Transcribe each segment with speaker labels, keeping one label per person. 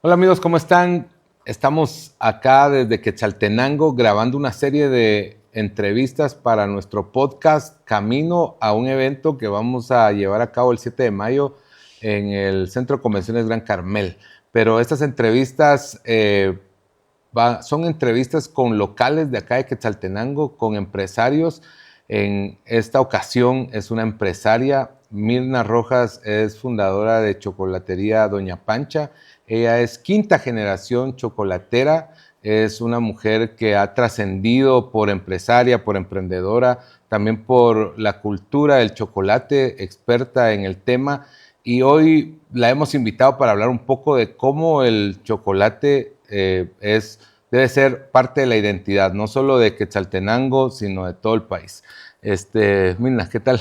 Speaker 1: Hola amigos, ¿cómo están? Estamos acá desde Quetzaltenango grabando una serie de entrevistas para nuestro podcast Camino a un evento que vamos a llevar a cabo el 7 de mayo en el Centro de Convenciones Gran Carmel. Pero estas entrevistas son entrevistas con locales de acá de Quetzaltenango, con empresarios. En esta ocasión es una empresaria. Mirna Rojas es fundadora de Chocolatería Doña Pancha. Ella es quinta generación chocolatera. Es una mujer que ha trascendido por empresaria, por emprendedora, también por la cultura del chocolate, experta en el tema. Y hoy la hemos invitado para hablar un poco de cómo el chocolate debe ser parte de la identidad, no solo de Quetzaltenango, sino de todo el país. Mirna, ¿qué tal?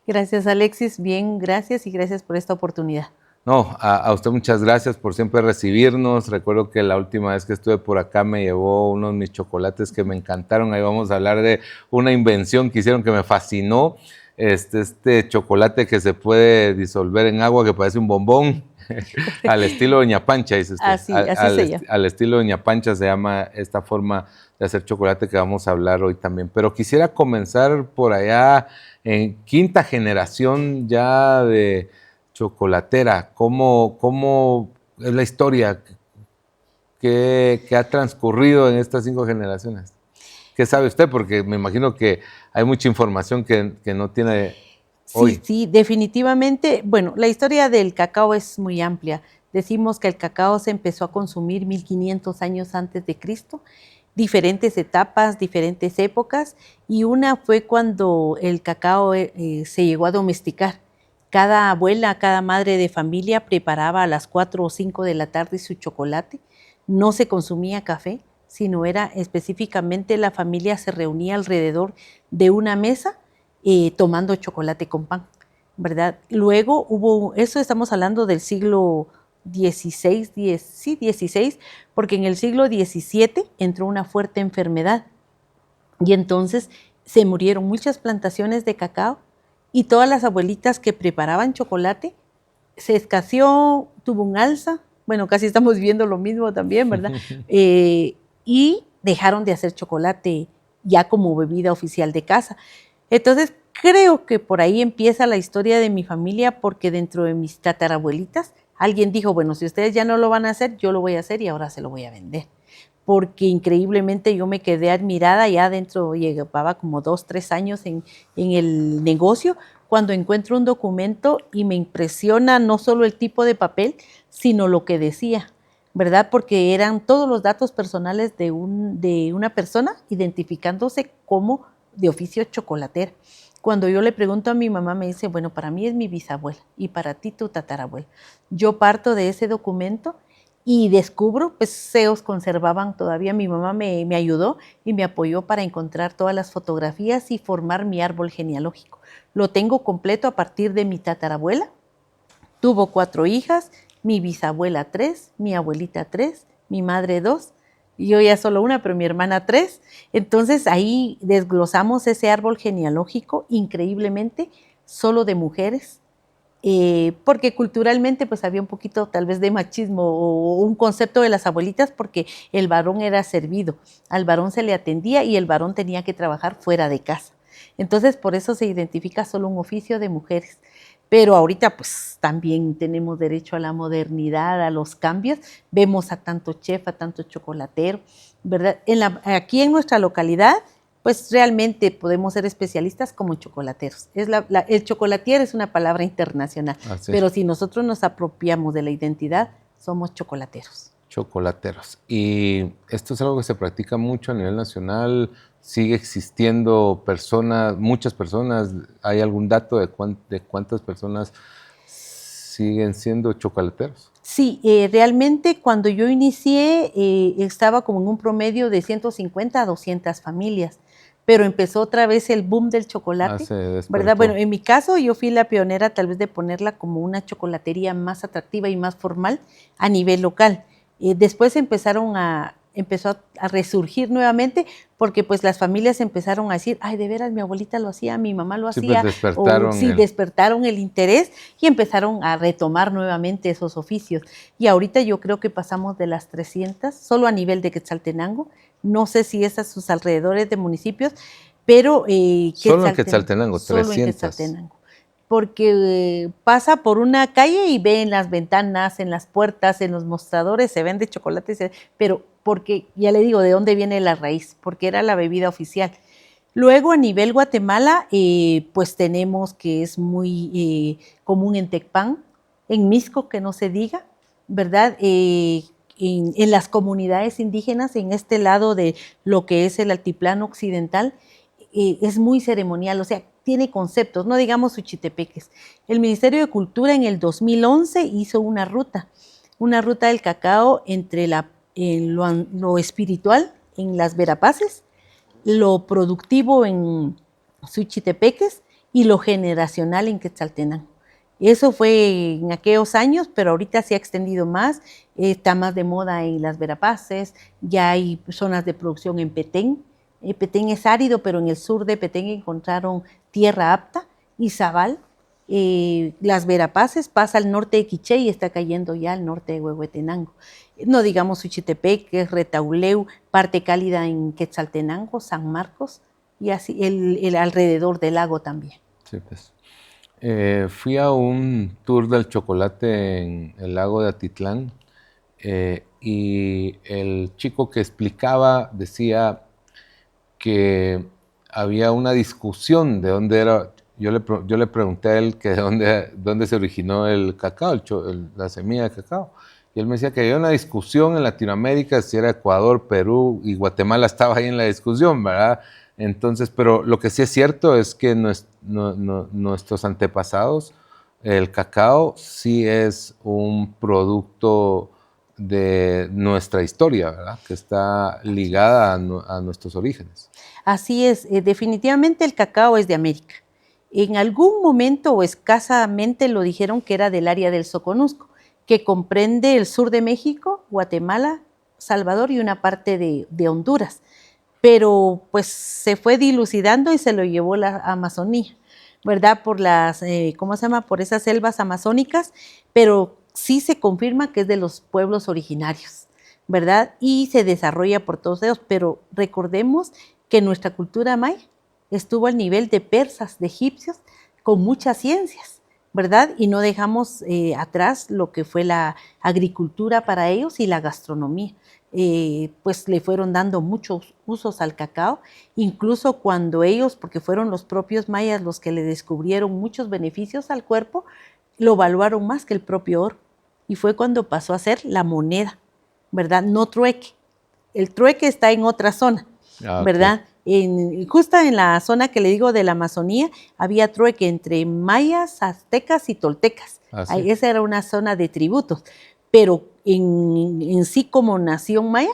Speaker 2: Gracias, Alexis. Bien, gracias y gracias por esta oportunidad.
Speaker 1: No, a usted muchas gracias por siempre recibirnos. Recuerdo que la última vez que estuve por acá me llevó unos de mis chocolates que me encantaron. Ahí vamos a hablar de una invención que hicieron que me fascinó. Este chocolate que se puede disolver en agua, que parece un bombón, al estilo Doña Pancha, dice usted.
Speaker 2: Así se llama.
Speaker 1: Al estilo Doña Pancha se llama esta forma de hacer chocolate que vamos a hablar hoy también. Pero quisiera comenzar por allá en quinta generación ya de chocolatera. ¿Cómo es la historia que ha transcurrido en estas 5 generaciones? ¿Qué sabe usted? Porque me imagino que hay mucha información que no tiene hoy.
Speaker 2: Sí, definitivamente. Bueno, la historia del cacao es muy amplia. Decimos que el cacao se empezó a consumir 1500 años antes de Cristo, diferentes etapas, diferentes épocas, y una fue cuando el cacao se llegó a domesticar. Cada abuela, cada madre de familia preparaba a las 4 o 5 de la tarde su chocolate. No se consumía café, sino era específicamente la familia se reunía alrededor de una mesa tomando chocolate con pan, ¿verdad? Luego hubo, eso estamos hablando del siglo XVI, XVI, porque en el siglo XVII entró una fuerte enfermedad y entonces se murieron muchas plantaciones de cacao y todas las abuelitas que preparaban chocolate se escaseó, tuvo un alza, bueno, casi estamos viendo lo mismo también, ¿verdad? Y dejaron de hacer chocolate ya como bebida oficial de casa. Entonces, creo que por ahí empieza la historia de mi familia, porque dentro de mis tatarabuelitas, alguien dijo, bueno, si ustedes ya no lo van a hacer, yo lo voy a hacer y ahora se lo voy a vender. Porque increíblemente yo me quedé admirada, ya dentro llevaba como 2, 3 años en el negocio, cuando encuentro un documento y me impresiona no solo el tipo de papel, sino lo que decía, ¿verdad? Porque eran todos los datos personales de una persona identificándose como de oficio chocolatera. Cuando yo le pregunto a mi mamá, me dice, bueno, para mí es mi bisabuela y para ti tu tatarabuela. Yo parto de ese documento y descubro, pues se os conservaban todavía, mi mamá me ayudó y me apoyó para encontrar todas las fotografías y formar mi árbol genealógico. Lo tengo completo a partir de mi tatarabuela. Tuvo 4 hijas, mi bisabuela 3, mi abuelita 3, mi madre 2, yo ya solo una, pero mi hermana 3. Entonces ahí desglosamos ese árbol genealógico increíblemente, solo de mujeres, porque culturalmente pues había un poquito tal vez de machismo o un concepto de las abuelitas, porque el varón era servido, al varón se le atendía y el varón tenía que trabajar fuera de casa. Entonces por eso se identifica solo un oficio de mujeres. Pero ahorita pues también tenemos derecho a la modernidad, a los cambios. Vemos a tanto chef, a tanto chocolatero, ¿verdad? Aquí en nuestra localidad pues realmente podemos ser especialistas como chocolateros. El chocolatier es una palabra internacional, pero si nosotros nos apropiamos de la identidad, somos chocolateros.
Speaker 1: Chocolateros. Y esto es algo que se practica mucho a nivel nacional. Sigue existiendo personas, muchas personas. ¿Hay algún dato de cuántas personas siguen siendo chocolateros?
Speaker 2: Sí, realmente cuando yo inicié estaba como en un promedio de 150 a 200 familias, pero empezó otra vez el boom del chocolate, ¿verdad? Bueno, en mi caso yo fui la pionera tal vez de ponerla como una chocolatería más atractiva y más formal a nivel local. Después empezaron empezó a resurgir nuevamente porque pues las familias empezaron a decir, ay, de veras mi abuelita lo hacía, mi mamá lo
Speaker 1: Sí,
Speaker 2: hacía,
Speaker 1: pues despertaron
Speaker 2: despertaron el interés y empezaron a retomar nuevamente esos oficios. Y ahorita yo creo que pasamos de las 300, solo a nivel de Quetzaltenango, no sé si es a sus alrededores de municipios, pero
Speaker 1: solo en Quetzaltenango,
Speaker 2: solo
Speaker 1: 300.
Speaker 2: En Quetzaltenango. Porque pasa por una calle y ve en las ventanas, en las puertas, en los mostradores, se vende chocolate, pero porque, ya le digo, ¿de dónde viene la raíz? Porque era la bebida oficial. Luego, a nivel Guatemala, pues tenemos que es muy común en Tecpan, en Mixco, que no se diga, ¿verdad? En las comunidades indígenas, en este lado de lo que es el altiplano occidental, es muy ceremonial, o sea, tiene conceptos, no digamos Suchitepeques. El Ministerio de Cultura en el 2011 hizo una ruta del cacao entre lo espiritual en las Verapaces, lo productivo en Suchitepeques y lo generacional en Quetzaltenango. Eso fue en aquellos años, pero ahorita se ha extendido más, está más de moda en las Verapaces, ya hay zonas de producción en Petén. Petén es árido, pero en el sur de Petén encontraron tierra apta y sabal. Las Verapaces pasa al norte de Quiché y está cayendo ya al norte de Huehuetenango. No digamos Suchitepeques, Retauleu, parte cálida en Quetzaltenango, San Marcos y así el alrededor del lago también.
Speaker 1: Sí, pues. Fui a un tour del chocolate en el lago de Atitlán y el chico que explicaba decía que había una discusión de dónde era. Yo le pregunté a él que de dónde se originó el cacao, la semilla de cacao. Y él me decía que había una discusión en Latinoamérica, si era Ecuador, Perú y Guatemala estaba ahí en la discusión, ¿verdad? Entonces, pero lo que sí es cierto es que nuestros antepasados, el cacao sí es un producto de nuestra historia, ¿verdad? Que está ligada a nuestros orígenes.
Speaker 2: Así es, definitivamente el cacao es de América. En algún momento o escasamente lo dijeron que era del área del Soconusco, que comprende el sur de México, Guatemala, Salvador y una parte de Honduras. Pero pues se fue dilucidando y se lo llevó la Amazonía, ¿verdad? Por las, ¿cómo se llama? Por esas selvas amazónicas, pero sí se confirma que es de los pueblos originarios, ¿verdad? Y se desarrolla por todos ellos, pero recordemos que nuestra cultura maya estuvo al nivel de persas, de egipcios, con muchas ciencias, ¿verdad? Y no dejamos atrás lo que fue la agricultura para ellos y la gastronomía. Pues le fueron dando muchos usos al cacao, incluso cuando ellos, porque fueron los propios mayas los que le descubrieron muchos beneficios al cuerpo, lo valuaron más que el propio oro. Y fue cuando pasó a ser la moneda, ¿verdad? No trueque. El trueque está en otra zona, ¿verdad? Justo en la zona que le digo de la Amazonía, había trueque entre mayas, aztecas y toltecas. ¿Sí? Esa era una zona de tributos, pero en sí como nación maya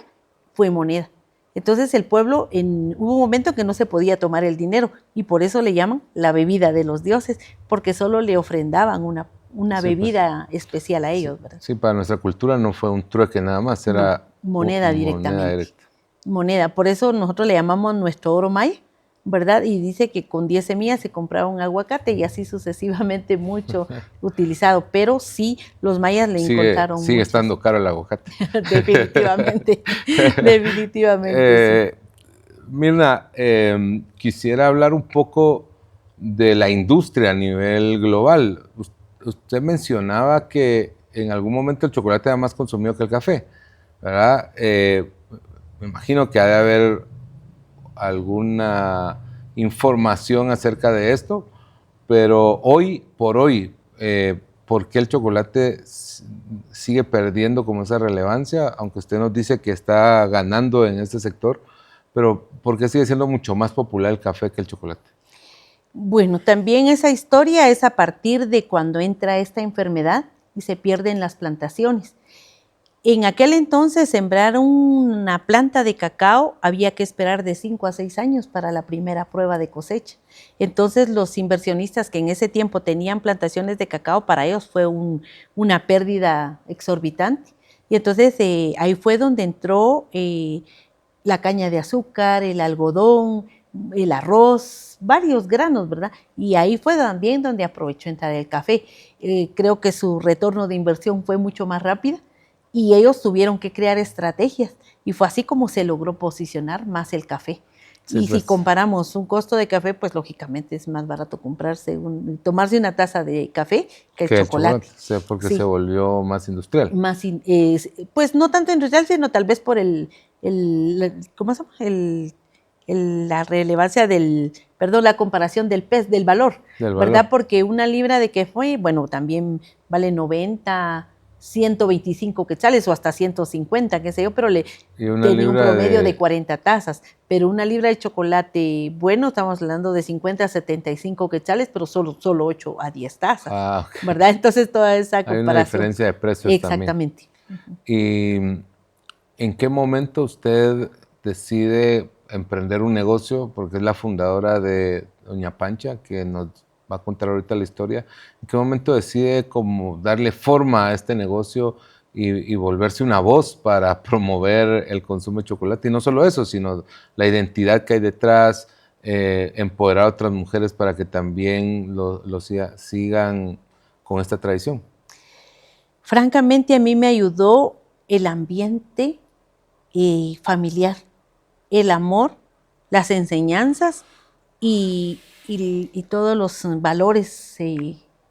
Speaker 2: fue moneda. Entonces el pueblo, hubo un momento que no se podía tomar el dinero y por eso le llaman la bebida de los dioses, porque solo le ofrendaban una bebida especial a ellos, ¿verdad?
Speaker 1: Sí, para nuestra cultura no fue un trueque nada más, era
Speaker 2: moneda directamente. Moneda, por eso nosotros le llamamos nuestro oro maya, ¿verdad? Y dice que con 10 semillas se compraba un aguacate y así sucesivamente mucho utilizado, pero sí los mayas le encontraron
Speaker 1: sigue estando caro el aguacate.
Speaker 2: Definitivamente, definitivamente.
Speaker 1: Sí. Mirna, quisiera hablar un poco de la industria a nivel global. Usted mencionaba que en algún momento el chocolate era más consumido que el café, ¿verdad? Me imagino que ha de haber alguna información acerca de esto, pero hoy por hoy, ¿por qué el chocolate sigue perdiendo como esa relevancia? Aunque usted nos dice que está ganando en este sector, pero ¿por qué sigue siendo mucho más popular el café que el chocolate?
Speaker 2: Bueno, también esa historia es a partir de cuando entra esta enfermedad y se pierden las plantaciones. En aquel entonces, sembrar una planta de cacao había que esperar de 5 a 6 años para la primera prueba de cosecha. Entonces, los inversionistas que en ese tiempo tenían plantaciones de cacao, para ellos fue una pérdida exorbitante. Y entonces ahí fue donde entró la caña de azúcar, el algodón, el arroz, varios granos, ¿verdad? Y ahí fue también donde aprovechó entrar el café. Creo que su retorno de inversión fue mucho más rápido y ellos tuvieron que crear estrategias y fue así como se logró posicionar más el café.
Speaker 1: Sí,
Speaker 2: Y
Speaker 1: pues.
Speaker 2: si comparamos un costo de café, pues lógicamente es más barato tomarse una taza de café que el chocolate.
Speaker 1: O sea, porque
Speaker 2: Sí.
Speaker 1: se volvió más industrial.
Speaker 2: Pues no tanto industrial, sino tal vez por ¿cómo se llama? La relevancia la comparación del valor,
Speaker 1: Del
Speaker 2: ¿verdad?
Speaker 1: valor.
Speaker 2: Porque una libra de café, bueno, también vale 90, 125 quetzales o hasta 150, qué sé yo, pero
Speaker 1: Y una
Speaker 2: tenía un
Speaker 1: libra
Speaker 2: promedio de 40 tazas. Pero una libra de chocolate, bueno, estamos hablando de 50 a 75 quetzales, pero solo 8 a 10 tazas,
Speaker 1: Ok.
Speaker 2: ¿verdad? Entonces toda esa
Speaker 1: Hay
Speaker 2: comparación.
Speaker 1: una diferencia de precios
Speaker 2: Exactamente.
Speaker 1: también. ¿Y en qué momento usted decide emprender un negocio? Porque es la fundadora de Doña Pancha, que nos va a contar ahorita la historia. ¿En qué momento decide como darle forma a este negocio y volverse una voz para promover el consumo de chocolate? Y no solo eso, sino la identidad que hay detrás, empoderar a otras mujeres para que también sigan con esta tradición.
Speaker 2: Francamente, a mí me ayudó el ambiente familiar, el amor, las enseñanzas y todos los valores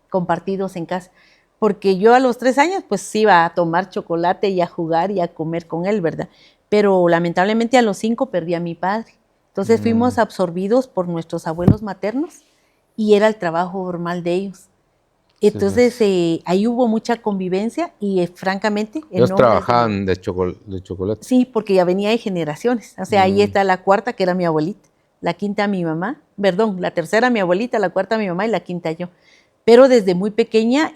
Speaker 2: compartidos en casa. Porque yo a los 3 años pues iba a tomar chocolate y a jugar y a comer con él, ¿verdad? Pero lamentablemente a los 5 perdí a mi padre. Entonces fuimos absorbidos por nuestros abuelos maternos y era el trabajo normal de ellos. Entonces ahí hubo mucha convivencia y francamente
Speaker 1: Ellos trabajaban de chocolate.
Speaker 2: Sí, porque ya venía de generaciones. O sea, ahí está la cuarta, que era mi abuelita, la quinta mi mamá, perdón, la tercera mi abuelita, la cuarta mi mamá y la quinta yo. Pero desde muy pequeña,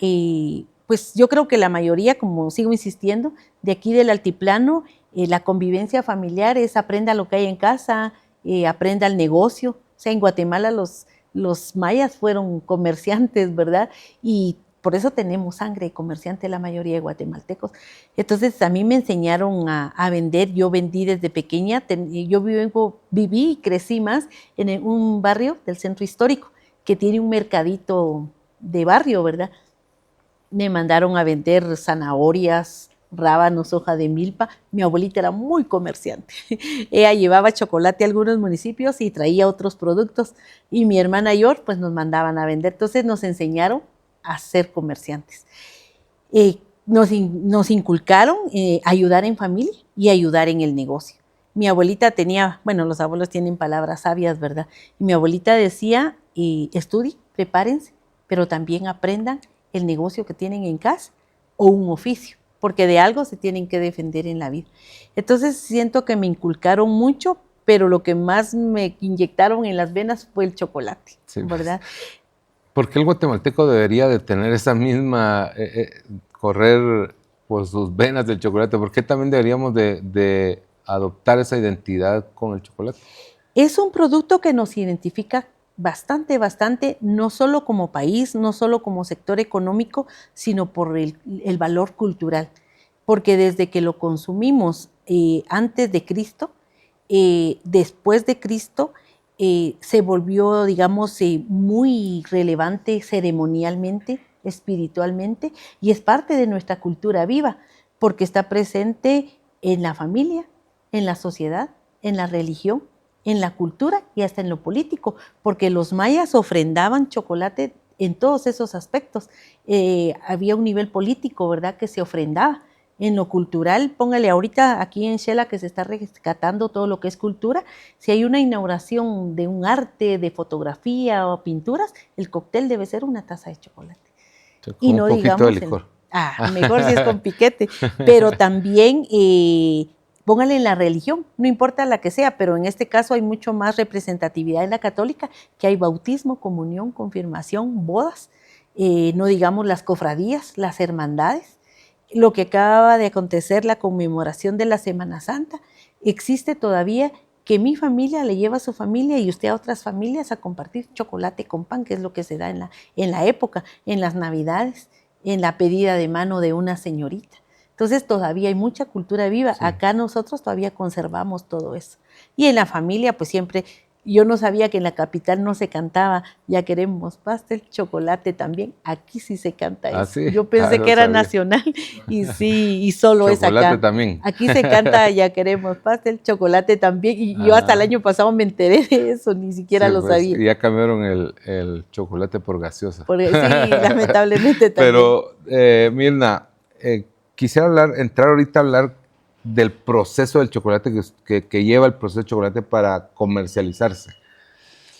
Speaker 2: pues yo creo que la mayoría, como sigo insistiendo, de aquí del altiplano, la convivencia familiar es aprenda lo que hay en casa, aprenda el negocio. O sea, en Guatemala los mayas fueron comerciantes, ¿verdad? Y por eso tenemos sangre de comerciante la mayoría de guatemaltecos. Entonces a mí me enseñaron a vender, yo vendí desde pequeña, yo viví y crecí más en un barrio del centro histórico que tiene un mercadito de barrio, ¿verdad? Me mandaron a vender zanahorias, rábanos, hoja de milpa. Mi abuelita era muy comerciante. Ella llevaba chocolate a algunos municipios y traía otros productos. Y mi hermana y yo, pues nos mandaban a vender. Entonces nos enseñaron a ser comerciantes. Nos inculcaron ayudar en familia y ayudar en el negocio. Mi abuelita tenía, bueno, los abuelos tienen palabras sabias, ¿verdad? Y mi abuelita decía, estudien, prepárense, pero también aprendan el negocio que tienen en casa o un oficio, porque de algo se tienen que defender en la vida. Entonces siento que me inculcaron mucho, pero lo que más me inyectaron en las venas fue el chocolate, sí, ¿verdad?
Speaker 1: ¿Por qué el guatemalteco debería de tener esa misma, correr por sus venas del chocolate? ¿Por qué también deberíamos de adoptar esa identidad con el chocolate?
Speaker 2: Es un producto que nos identifica bastante, no solo como país, no solo como sector económico, sino por el valor cultural. Porque desde que lo consumimos antes de Cristo, después de Cristo, se volvió, digamos, muy relevante ceremonialmente, espiritualmente, y es parte de nuestra cultura viva, porque está presente en la familia, en la sociedad, en la religión, en la cultura y hasta en lo político, porque los mayas ofrendaban chocolate en todos esos aspectos. Había un nivel político, ¿verdad?, que se ofrendaba. En lo cultural, póngale ahorita aquí en Xela que se está rescatando todo lo que es cultura, si hay una inauguración de un arte, de fotografía o pinturas, el cóctel debe ser una taza de chocolate.
Speaker 1: Con y no un poquito digamos de licor.
Speaker 2: Mejor si es con piquete, pero también póngale en la religión, no importa la que sea, pero en este caso hay mucho más representatividad en la católica, que hay bautismo, comunión, confirmación, bodas, no digamos las cofradías, las hermandades. Lo que acaba de acontecer, la conmemoración de la Semana Santa, existe todavía que mi familia le lleva a su familia y usted a otras familias a compartir chocolate con pan, que es lo que se da en la época, en las Navidades, en la pedida de mano de una señorita. Entonces todavía hay mucha cultura viva.
Speaker 1: Sí.
Speaker 2: Acá nosotros todavía conservamos todo eso. Y en la familia, pues siempre, yo no sabía que en la capital no se cantaba, ya queremos pastel, chocolate también. Aquí sí se canta
Speaker 1: Ah,
Speaker 2: eso.
Speaker 1: sí.
Speaker 2: Yo pensé
Speaker 1: No
Speaker 2: que era
Speaker 1: sabía.
Speaker 2: nacional y sí, y solo es
Speaker 1: Chocolate
Speaker 2: acá.
Speaker 1: también.
Speaker 2: Aquí se canta ya queremos pastel, chocolate también. Y yo hasta el año pasado me enteré de eso, ni siquiera
Speaker 1: Sí,
Speaker 2: lo
Speaker 1: pues
Speaker 2: sabía.
Speaker 1: ya cambiaron el chocolate por gaseosa.
Speaker 2: Porque sí, lamentablemente también.
Speaker 1: Pero, Mirna, quisiera entrar ahorita a hablar del proceso del chocolate que lleva el proceso de chocolate para comercializarse.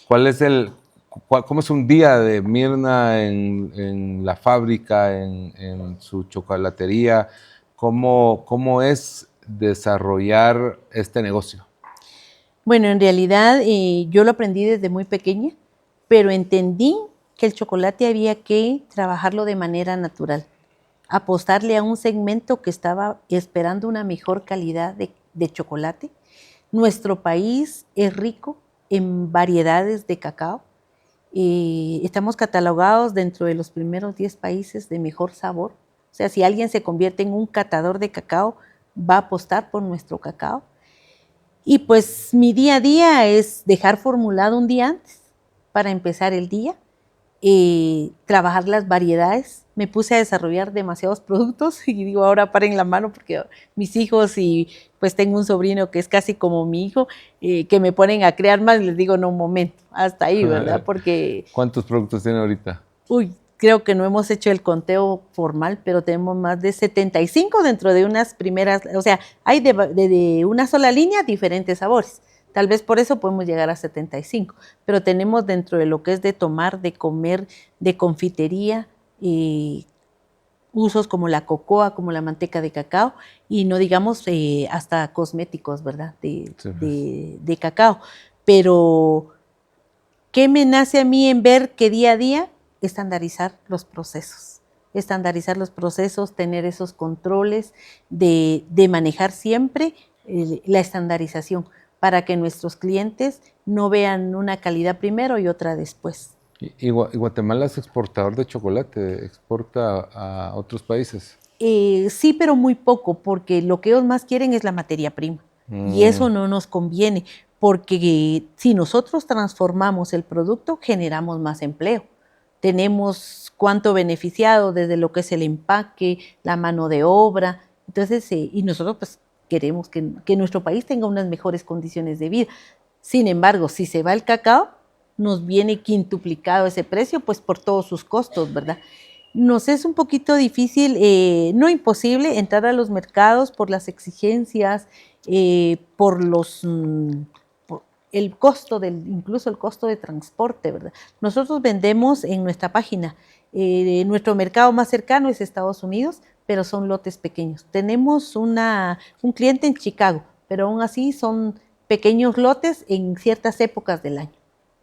Speaker 1: ¿Cómo es un día de Mirna en la fábrica, en su chocolatería? ¿Cómo es desarrollar este negocio?
Speaker 2: Bueno, en realidad yo lo aprendí desde muy pequeña, pero entendí que el chocolate había que trabajarlo de manera natural, apostarle a un segmento que estaba esperando una mejor calidad de chocolate. Nuestro país es rico en variedades de cacao. Estamos catalogados dentro de los primeros 10 países de mejor sabor. O sea, si alguien se convierte en un catador de cacao, va a apostar por nuestro cacao. Y pues mi día a día es dejar formulado un día antes para empezar el día, trabajar las variedades. Me puse a desarrollar demasiados productos y digo, ahora paren la mano porque mis hijos y pues tengo un sobrino que es casi como mi hijo, que me ponen a crear más, les digo, no, un momento, hasta ahí, ¿verdad? Porque,
Speaker 1: ¿Cuántos productos tiene ahorita?
Speaker 2: creo que no hemos hecho el conteo formal, pero tenemos más de 75 dentro de unas primeras, o sea, hay de una sola línea diferentes sabores. Tal vez por eso podemos llegar a 75, pero tenemos dentro de lo que es de tomar, de comer, de confitería, usos como la cocoa, como la manteca de cacao, y no digamos hasta cosméticos, ¿verdad?
Speaker 1: Sí, pues.
Speaker 2: De cacao. Pero, ¿qué me nace a mí en ver que día a día estandarizar los procesos? Estandarizar los procesos, tener esos controles de manejar siempre la estandarización para que nuestros clientes no vean una calidad primero y otra después.
Speaker 1: ¿Y Guatemala es exportador de chocolate? ¿Exporta a otros países?
Speaker 2: Sí, pero muy poco, porque lo que ellos más quieren es la materia prima. Y eso no nos conviene, porque si nosotros transformamos el producto, generamos más empleo. Tenemos cuánto beneficiado desde lo que es el empaque, la mano de obra. Entonces, y nosotros pues queremos que nuestro país tenga unas mejores condiciones de vida. Sin embargo, si se va el cacao, nos viene quintuplicado ese precio, pues por todos sus costos, ¿verdad? Nos es un poquito difícil, no imposible, entrar a los mercados por las exigencias, por el costo incluso el costo de transporte, ¿verdad? Nosotros vendemos en nuestra página. Nuestro mercado más cercano es Estados Unidos, pero son lotes pequeños. Tenemos un cliente en Chicago, pero aún así son pequeños lotes en ciertas épocas del año.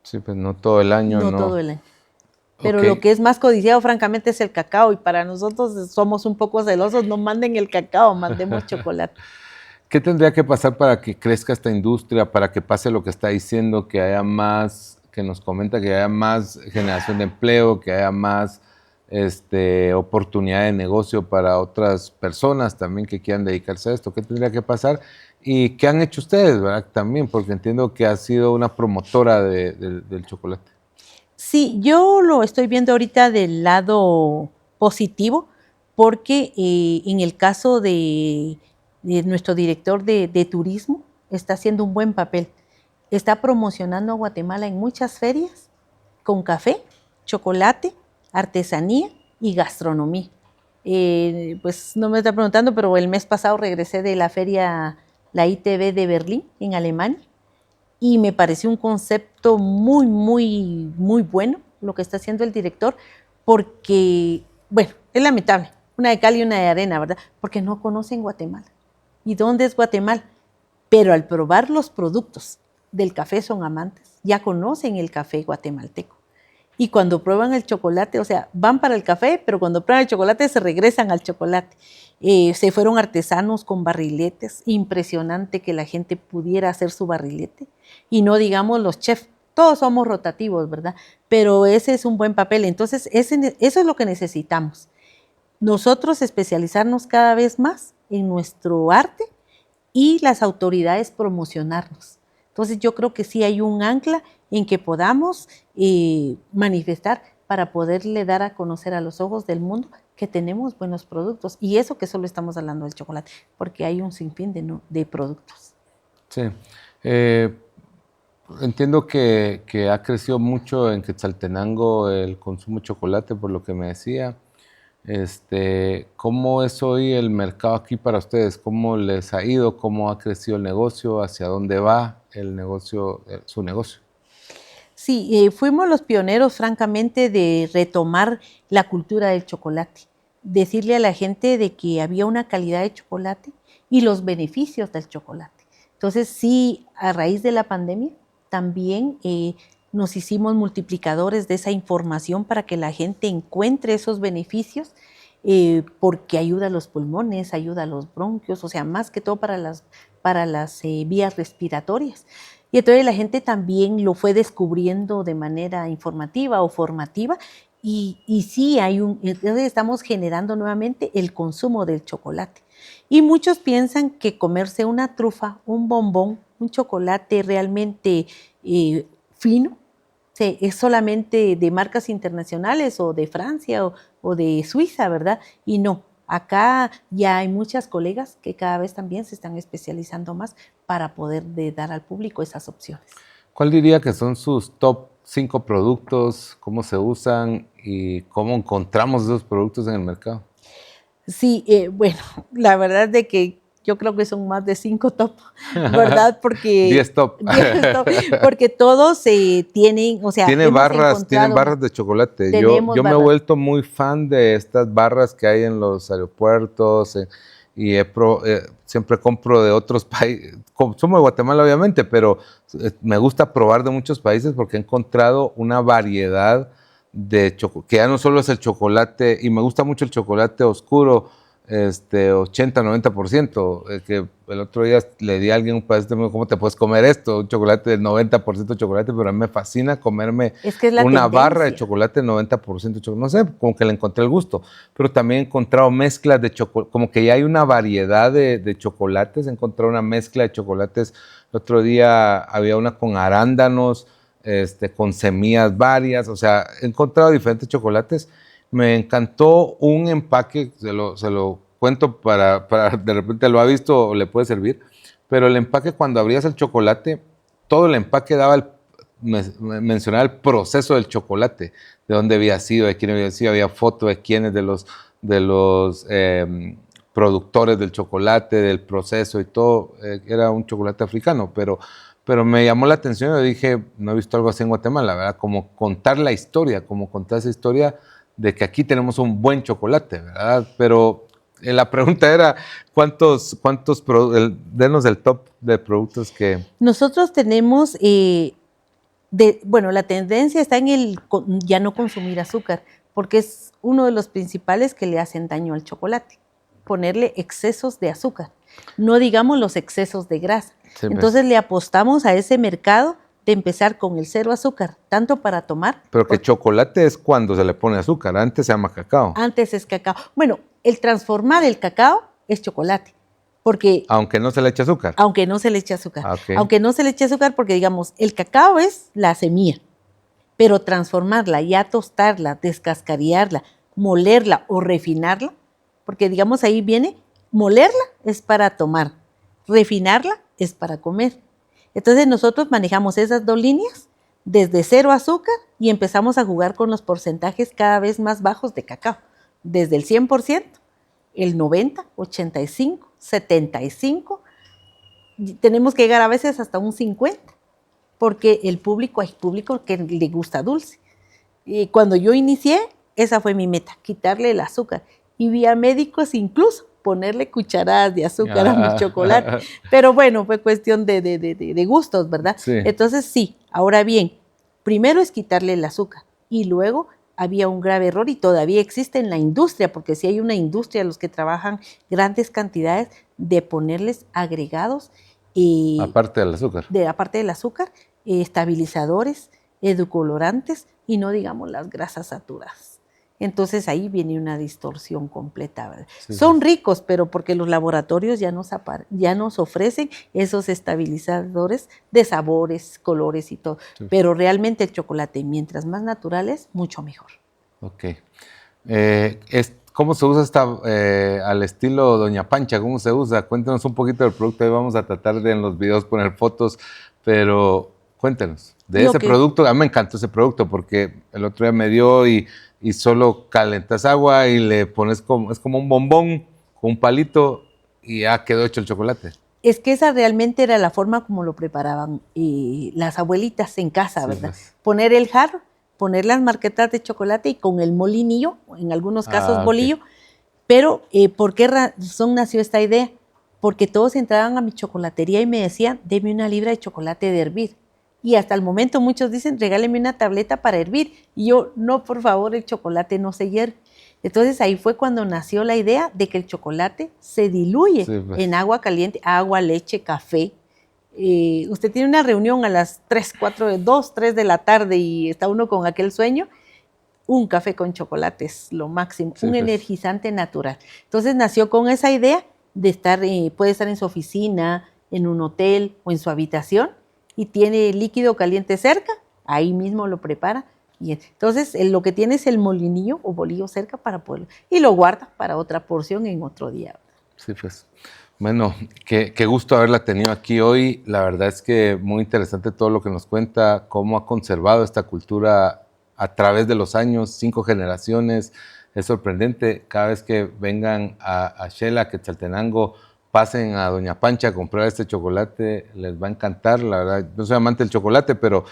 Speaker 1: Sí, pues no todo el año,
Speaker 2: No
Speaker 1: no.
Speaker 2: todo el año. Pero
Speaker 1: Okay.
Speaker 2: lo que es más codiciado, francamente, es el cacao. Y para nosotros somos un poco celosos. No manden el cacao, mandemos chocolate.
Speaker 1: ¿Qué tendría que pasar para que crezca esta industria, para que pase lo que está diciendo, que haya más, que nos comenta, que haya más generación de empleo, que haya más oportunidad de negocio para otras personas también que quieran dedicarse a esto? ¿Qué tendría que pasar? ¿Y qué han hecho ustedes, verdad? También, porque entiendo que ha sido una promotora del chocolate.
Speaker 2: Sí, yo lo estoy viendo ahorita del lado positivo, porque en el caso de nuestro director de turismo, está haciendo un buen papel. Está promocionando a Guatemala en muchas ferias con café, chocolate, artesanía y gastronomía. Pues no me está preguntando, pero el mes pasado regresé de la feria, la ITB de Berlín, en Alemania, y me pareció un concepto muy, muy, muy bueno lo que está haciendo el director, porque, bueno, es lamentable, una de cal y una de arena, ¿verdad? Porque no conocen Guatemala. ¿Y dónde es Guatemala? Pero al probar los productos del café son amantes, ya conocen el café guatemalteco. Y cuando prueban el chocolate, o sea, van para el café, pero cuando prueban el chocolate se regresan al chocolate. Se fueron artesanos con barriletes, impresionante que la gente pudiera hacer su barrilete. Y no digamos los chefs, todos somos rotativos, ¿verdad? Pero ese es un buen papel. Entonces, eso es lo que necesitamos. nosotros especializarnos cada vez más en nuestro arte y las autoridades promocionarnos. Entonces yo creo que sí hay un ancla en que podamos manifestar para poderle dar a conocer a los ojos del mundo que tenemos buenos productos. Y eso que solo estamos hablando del chocolate, porque hay un sinfín de productos.
Speaker 1: Sí. Entiendo que ha crecido mucho en Quetzaltenango el consumo de chocolate, por lo que me decía. ¿Cómo es hoy el mercado aquí para ustedes? ¿Cómo les ha ido? ¿Cómo ha crecido el negocio? ¿Hacia dónde va el negocio, su negocio?
Speaker 2: Sí, fuimos los pioneros, francamente, de retomar la cultura del chocolate. Decirle a la gente de que había una calidad de chocolate y los beneficios del chocolate. Entonces, sí, a raíz de la pandemia, también nos hicimos multiplicadores de esa información para que la gente encuentre esos beneficios, porque ayuda a los pulmones, ayuda a los bronquios, o sea, más que todo para las vías respiratorias. Y entonces la gente también lo fue descubriendo de manera informativa o formativa, y sí entonces estamos generando nuevamente el consumo del chocolate. Y muchos piensan que comerse una trufa, un bombón, un chocolate realmente fino, es solamente de marcas internacionales o de Francia o de Suiza, ¿verdad? Y no, acá ya hay muchas colegas que cada vez también se están especializando más para poder dar al público esas opciones.
Speaker 1: ¿Cuál diría que son sus top 5 productos? ¿Cómo se usan y cómo encontramos esos productos en el mercado?
Speaker 2: Sí, bueno, la verdad de que yo creo que son más de 5 top, ¿verdad? Porque
Speaker 1: 10 top.
Speaker 2: 10 top, porque todos tienen, o sea,
Speaker 1: Tienen barras de chocolate. Yo me he vuelto muy fan de estas barras que hay en los aeropuertos y siempre compro de otros países. Somos de Guatemala, obviamente, pero me gusta probar de muchos países porque he encontrado una variedad de chocolate, que ya no solo es el chocolate, y me gusta mucho el chocolate oscuro, 80-90%, que el otro día le di a alguien un pedacito, me dijo, ¿cómo te puedes comer esto? Un chocolate del 90% chocolate, pero a mí me fascina comerme una barra de chocolate del 90% chocolate. No sé, como que le encontré el gusto, pero también he encontrado mezclas de chocolate, como que ya hay una variedad de chocolates, he encontrado una mezcla de chocolates. El otro día había una con arándanos, con semillas varias, o sea, he encontrado diferentes chocolates. Me encantó un empaque, se lo cuento para de repente lo ha visto o le puede servir, pero el empaque cuando abrías el chocolate, todo el empaque mencionaba el proceso del chocolate, de dónde había sido, de quién había sido, había foto de quiénes, de los productores del chocolate, del proceso y todo. Era un chocolate africano, pero me llamó la atención y dije, no he visto algo así en Guatemala, ¿verdad? Como contar la historia, como contar esa historia de que aquí tenemos un buen chocolate, ¿verdad? Pero la pregunta era, denos el top de productos que...
Speaker 2: Nosotros tenemos, bueno, la tendencia está en el ya no consumir azúcar, porque es uno de los principales que le hacen daño al chocolate, ponerle excesos de azúcar, no digamos los excesos de grasa. Sí, entonces le apostamos a ese mercado de empezar con el 0 azúcar, tanto para tomar.
Speaker 1: Pero que chocolate es cuando se le pone azúcar, antes se llama cacao.
Speaker 2: Antes es cacao. Bueno, el transformar el cacao es chocolate. Porque,
Speaker 1: aunque no se le eche azúcar.
Speaker 2: Aunque no se le eche azúcar. Okay. Aunque no se le eche azúcar porque, digamos, el cacao es la semilla, pero transformarla, ya tostarla, descascararla, molerla o refinarla, porque, digamos, ahí viene, molerla es para tomar, refinarla es para comer. Entonces nosotros manejamos esas dos líneas, desde 0 azúcar, y empezamos a jugar con los porcentajes cada vez más bajos de cacao, desde el 100%, el 90%, 85%, 75%, tenemos que llegar a veces hasta un 50%, porque hay público que le gusta dulce. Y cuando yo inicié, esa fue mi meta, quitarle el azúcar. Y vi a médicos incluso ponerle cucharadas de azúcar a mi chocolate. Pero bueno, fue cuestión de gustos, ¿verdad? Sí. Entonces sí, ahora bien, primero es quitarle el azúcar y luego había un grave error y todavía existe en la industria, porque sí hay una industria, los que trabajan grandes cantidades de ponerles agregados.
Speaker 1: Aparte del azúcar.
Speaker 2: Aparte del azúcar, estabilizadores, edulcorantes y no digamos las grasas saturadas. Entonces ahí viene una distorsión completa, ¿verdad?
Speaker 1: Sí,
Speaker 2: Son
Speaker 1: sí.
Speaker 2: ricos, pero porque los laboratorios ya nos ofrecen esos estabilizadores de sabores, colores y todo.
Speaker 1: Sí.
Speaker 2: Pero realmente el chocolate, mientras más natural es, mucho mejor.
Speaker 1: Ok. ¿Cómo se usa al estilo Doña Pancha? ¿Cómo se usa? Cuéntanos un poquito del producto. Ahí vamos a tratar de en los videos poner fotos, pero cuéntanos de
Speaker 2: Lo
Speaker 1: ese
Speaker 2: que
Speaker 1: producto. A mí me encantó ese producto porque el otro día me dio y solo calentas agua y le pones es como un bombón con un palito y ya quedó hecho el chocolate.
Speaker 2: es que esa realmente era la forma como lo preparaban las abuelitas en casa,
Speaker 1: Sí,
Speaker 2: ¿verdad?
Speaker 1: pues.
Speaker 2: Poner el jarro, poner las marquetas de chocolate y con el molinillo, en algunos casos
Speaker 1: Ah, ok.
Speaker 2: bolillo. Pero, ¿por qué razón nació esta idea? Porque todos entraban a mi chocolatería y me decían, deme una libra de chocolate de hervir. Y hasta el momento muchos dicen, regáleme una tableta para hervir. Y yo, no, por favor, el chocolate no se hierve. Entonces ahí fue cuando nació la idea de que el chocolate se diluye
Speaker 1: Sí, pues.
Speaker 2: en agua caliente, agua, leche, café. Usted tiene una reunión a las 3, 4, 2, 3 de la tarde y está uno con aquel sueño, un café con chocolate es lo máximo,
Speaker 1: Sí,
Speaker 2: un
Speaker 1: pues.
Speaker 2: energizante natural. Entonces nació con esa idea de estar, puede estar en su oficina, en un hotel o en su habitación y tiene líquido caliente cerca, ahí mismo lo prepara. Y entonces lo que tiene es el molinillo o bolillo cerca para poderlo, y lo guarda para otra porción en otro día.
Speaker 1: Sí, pues. Bueno, qué gusto haberla tenido aquí hoy. La verdad es que muy interesante todo lo que nos cuenta, cómo ha conservado esta cultura a través de los años, 5 generaciones. Es sorprendente. Cada vez que vengan a Xela, a Quetzaltenango, pasen a Doña Pancha a comprar este chocolate, les va a encantar. La verdad, no soy amante del chocolate, pero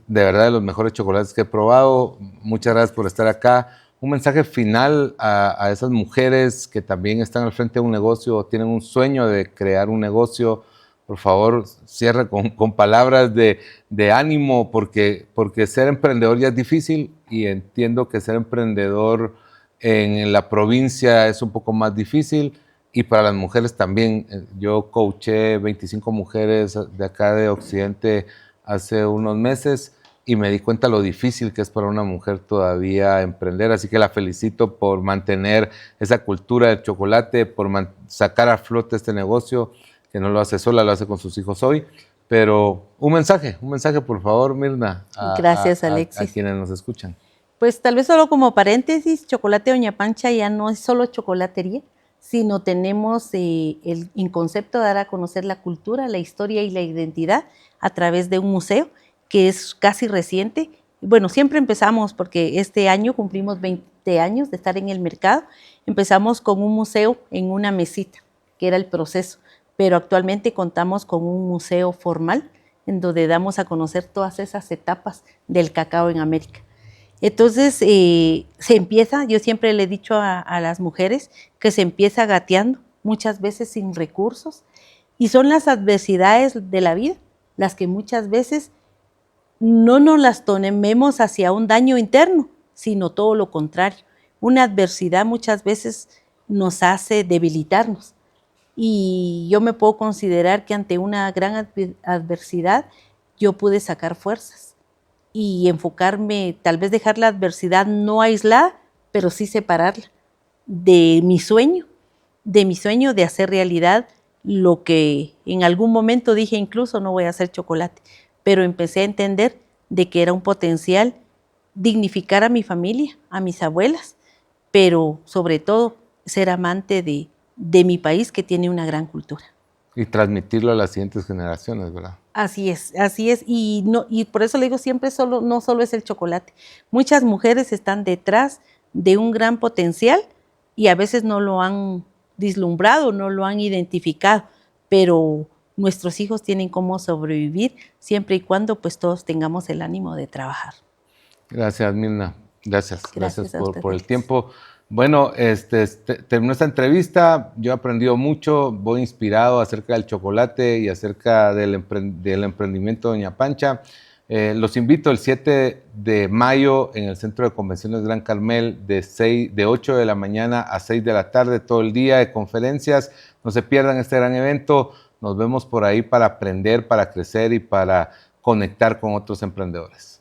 Speaker 1: de verdad de los mejores chocolates que he probado. Muchas gracias por estar acá. Un mensaje final a esas mujeres que también están al frente de un negocio o tienen un sueño de crear un negocio. Por favor, cierre con palabras de ánimo, porque ser emprendedor ya es difícil y entiendo que ser emprendedor en la provincia es un poco más difícil y para las mujeres también. Yo coaché 25 mujeres de acá de Occidente hace unos meses y me di cuenta lo difícil que es para una mujer todavía emprender, así que la felicito por mantener esa cultura del chocolate, por sacar a flote este negocio, que no lo hace sola, lo hace con sus hijos hoy, pero un mensaje por favor, Mirna,
Speaker 2: Gracias,
Speaker 1: a
Speaker 2: Alexis.
Speaker 1: quienes nos escuchan.
Speaker 2: Pues tal vez solo como paréntesis, Chocolate Doña Pancha ya no es solo chocolatería, sino tenemos en concepto de dar a conocer la cultura, la historia y la identidad a través de un museo que es casi reciente. Bueno, siempre empezamos porque este año cumplimos 20 años de estar en el mercado. Empezamos con un museo en una mesita, que era el proceso, pero actualmente contamos con un museo formal en donde damos a conocer todas esas etapas del cacao en América. Entonces se empieza, yo siempre le he dicho a las mujeres que se empieza gateando, muchas veces sin recursos, y son las adversidades de la vida las que muchas veces no nos las tomemos hacia un daño interno, sino todo lo contrario. Una adversidad muchas veces nos hace debilitarnos. Y yo me puedo considerar que ante una gran adversidad yo pude sacar fuerzas y enfocarme, tal vez dejar la adversidad no aislada, pero sí separarla de mi sueño de hacer realidad lo que en algún momento dije, incluso no voy a hacer chocolate, pero empecé a entender de que era un potencial dignificar a mi familia, a mis abuelas, pero sobre todo ser amante de mi país que tiene una gran cultura.
Speaker 1: Y transmitirlo a las siguientes generaciones, ¿verdad?
Speaker 2: Así es, y por eso le digo siempre no solo es el chocolate. Muchas mujeres están detrás de un gran potencial y a veces no lo han vislumbrado, no lo han identificado, pero nuestros hijos tienen cómo sobrevivir siempre y cuando pues todos tengamos el ánimo de trabajar.
Speaker 1: Gracias, Mirna. Gracias
Speaker 2: Gracias a usted,
Speaker 1: por el
Speaker 2: Alex.
Speaker 1: tiempo. Bueno, terminó esta entrevista. Yo he aprendido mucho, voy inspirado acerca del chocolate y acerca del emprendimiento de Doña Pancha. Los invito el 7 de mayo en el Centro de Convenciones Gran Carmel de 8 de la mañana a 6 de la tarde, todo el día de conferencias. No se pierdan este gran evento. Nos vemos por ahí para aprender, para crecer y para conectar con otros emprendedores.